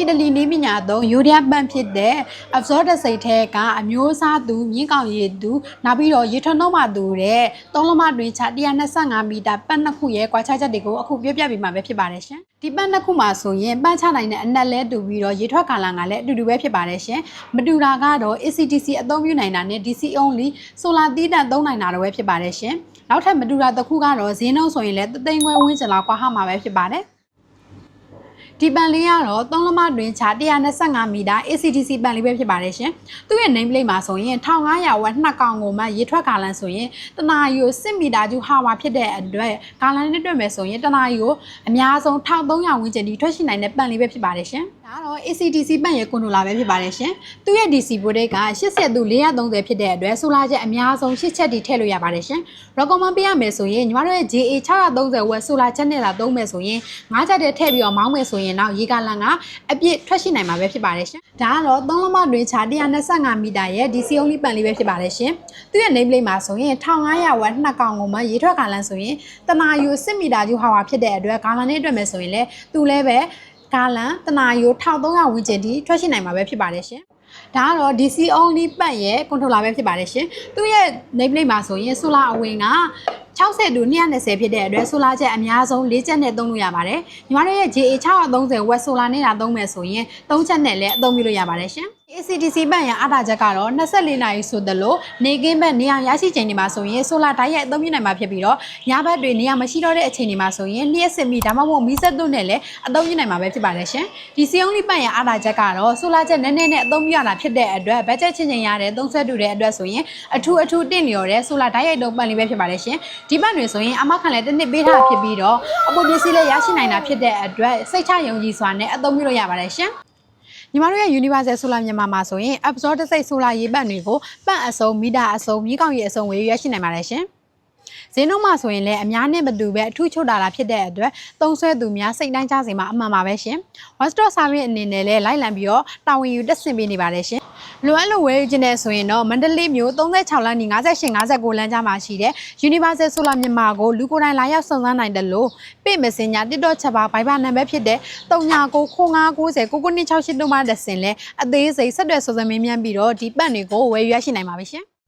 အီတလီနေပညာသုံးယူရီးယားပန့်ဖြစ်တဲ့ absorb စိတ်ထဲကအမျိုးအစားသူမြင့်ကောင်ရည်သူနောက်ပြီးတော့ရေထွန်းနှုံးမှသူတဲ့သုံးလမတွင်ချ125မီတာပန့်နှစ်ခုရဲ့ကွာခြားချက်တွေကိုအခုပြောပြပေးမှာပဲဖြစ်ပါတယ်ရှင်ဒီပန့်နှစ်ခုမှာဆိုရင်ပန့်ချနိုင်တဲ့အနက်လဲတူပြီးတော့ရေထွက်ကာလကလည်းအတူတူပဲဖြစ်ပါတယ်ရှင်မတူတာကတော့ ACDC အသုံးပြုနိုင်တာနဲ့ DC only solar သီးသန့်သုံးနိုင်တာတော့ပဲဖြစ်ပါတယ်ရှင်နောက်ထပ်မတူတာတစ်ခုကတော့ဈေးနှုန်းဆိုရင်လည်းသိန်းခွဲဝန်းကျင်လောက်ကွာဟမှာပဲဖြစ်ပါတယ်ဒီပန်လေးကတော့သုံးလမတွင်ချ125မီတာ ACDC ပန်လေးပဲဖြစ်ပါတယ်ရှင်။သူ့ရဲ့ name plate မှာဆိုရင်1500ဝက်2ကောင်ကိုမှရေထွက်ကာလန်ဆိုရင်တနာရီကို10မီတာကျူဟာဝါဖြစ်တဲ့အတွက်ကာလန်နဲ့တွေ့မယ်ဆိုရင်တနာရီကိုအများဆုံး1300ဝန်းကျင်ထိထွက်ရှိနိုင်တဲ့ပန်လေးပဲဖြစ်ပါတယ်ရှင်။ဒါကတော့ ACDC ပန်ရဲ့ကွန်ထရိုလာပဲဖြစ်ပါတယ်ရှင်။သူ့ရဲ့ DC ဘိုဒိတ်က80သူ430ဖြစ်တဲ့အတွက်ဆိုလာချက်အများဆုံး8ချက်ထိထည့်လို့ရပါတယ်ရှင်။ recommend ပေးရမယ်ဆိုရင်ညီမတို့ရဲ့ JA 630ဝက်ဆိုလာချက်နဲ့လာသုံးမယ်ဆိုရင်9ချက်တည်းထည့်ပြီးတော့မောင်းမယ်ဆိုရင်နောက်ရေကာလန်ကအပြည့်ထွက်ရှိနိုင်မှာပဲဖြစ်ပါတယ်ရှင်။ဒါကတော့သုံးလမတွင်ချ125မီတာရဲ့ DC only ပန်လေးပဲဖြစ်ပါတယ်ရှင်။သူ့ရဲ့ name plate မှာဆိုရင်1500ဝက်2ကောင်ကိုမှရေထွက်ကာလန်ဆိုရင်တနာရီ10မီတာကျူဟာဝါဖြစ်တဲ့အတွက်ကာလန်နဲ့အတွက်မယ်ဆိုရင်လည်းသူလည်းပဲကာလန်တနာရီ1300ဝန်းကျင်ထိထွက်ရှိနိုင်မှာပဲဖြစ်ပါတယ်ရှင်။ဒါကတော့ DC only ပတ်ရဲ့ controller ပဲဖြစ်ပါတယ်ရှင်။သူ့ရဲ့ name plate မှာဆိုရင် solar အဝင်က60တူ220ဖြစ်တဲ့အတွက် solar ချက်အများဆုံး4ချက်နဲ့သုံးလို့ရပါတယ်။ညီမတို့ရဲ့ JA 630 watt solar နဲ့လာသုံးမယ်ဆိုရင်3ချက်နဲ့လည်းအသုံးပြုလို့ရပါတယ်ရှင်။ ACDC ပန့်ရအားသာချက်ကတော့24နာရီဆိုသလိုနေကင်းဘက်နေရာရရှိချိန်တွေမှာဆိုရင် solar ဓာတ်ရိုက်အသုံးပြုနိုင်မှာဖြစ်ပြီးတော့ညဘက်တွေနေရာမရှိတော့တဲ့အချိန်တွေမှာဆိုရင်လျှက်စစ်မီဒါမှမဟုတ်မီးစက်တို့နဲ့လည်းအသုံးပြုနိုင်မှာပဲဖြစ်ပါတယ်ရှင်။ဒီစီယုံလီပန့်ရအားသာချက်ကတော့ solar ချက်နည်းနည်းနဲ့အသုံးပြုရတာဖြစ်တဲ့အတွက်ဘတ်ဂျက်ချင်းချင်းရတဲ့သုံးဆွဲတူတဲ့အတွက်ဆိုရင်အထူးတင့်လျော်တဲ့ solar ဓာတ်ရိုက်တုံးပန့်လေးပဲဖြစ်ပါတယ်ရှင်။ဒီပန့်တွေဆိုရင်အမခံလည်းတစ်နှစ်ပေးထားဖြစ်ပြီးတော့အပေါ်ပစ္စည်းလည်းရရှိနိုင်တာဖြစ်တဲ့အတွက်စိတ်ချယုံကြည်စွာနဲ့အသုံးပြုလို့ရပါတယ်ရှင်။ညီမတို့ရဲ့ Universal Solar မြန်မာမှာဆိုရင် absorb စိတ် solar ရေပတ်တွေကိုပတ်အစုံမီတာအစုံမြေကောက်ရေအစုံဝေရရှိနိုင်ပါတယ်ရှင်။ဈေးနှုန်းမှာဆိုရင်လည်းအများနဲ့မတူပဲအထူးချုပ်တာဖြစ်တဲ့အတွက်သုံးဆွဲသူများစိတ်တိုင်းကြစေမှာအမှန်ပါပဲရှင်။ One Stop Service အနေနဲ့လည်းလိုက်လံပြီးတော့တာဝန်ယူတက်ဆင်ပေးနေပါတယ်ရှင်။လိုအပ်လို့ဝယ်ယူခြင်းနဲ့ဆိုရင်တော့မန္တလေးမြို့36လမ်းနီ5859လမ်းကြားမှာရှိတဲ့ Universal Solar မြန်မာကိုလူကိုယ်တိုင်လာရောက်စုံစမ်းနိုင်တယ်လို့ပေမစင်ညာ TikTok ချက်ပါ Viber နံပါတ်ဖြစ်တဲ့3995909968တို့မှတက်ဆင်လဲအသေးစိတ်ဆက်သွယ်စုံစမ်းမေးမြန်းပြီးတော့ဒီပတ်တွေကိုဝယ်ယူရရှိနိုင်ပါပြီရှင်။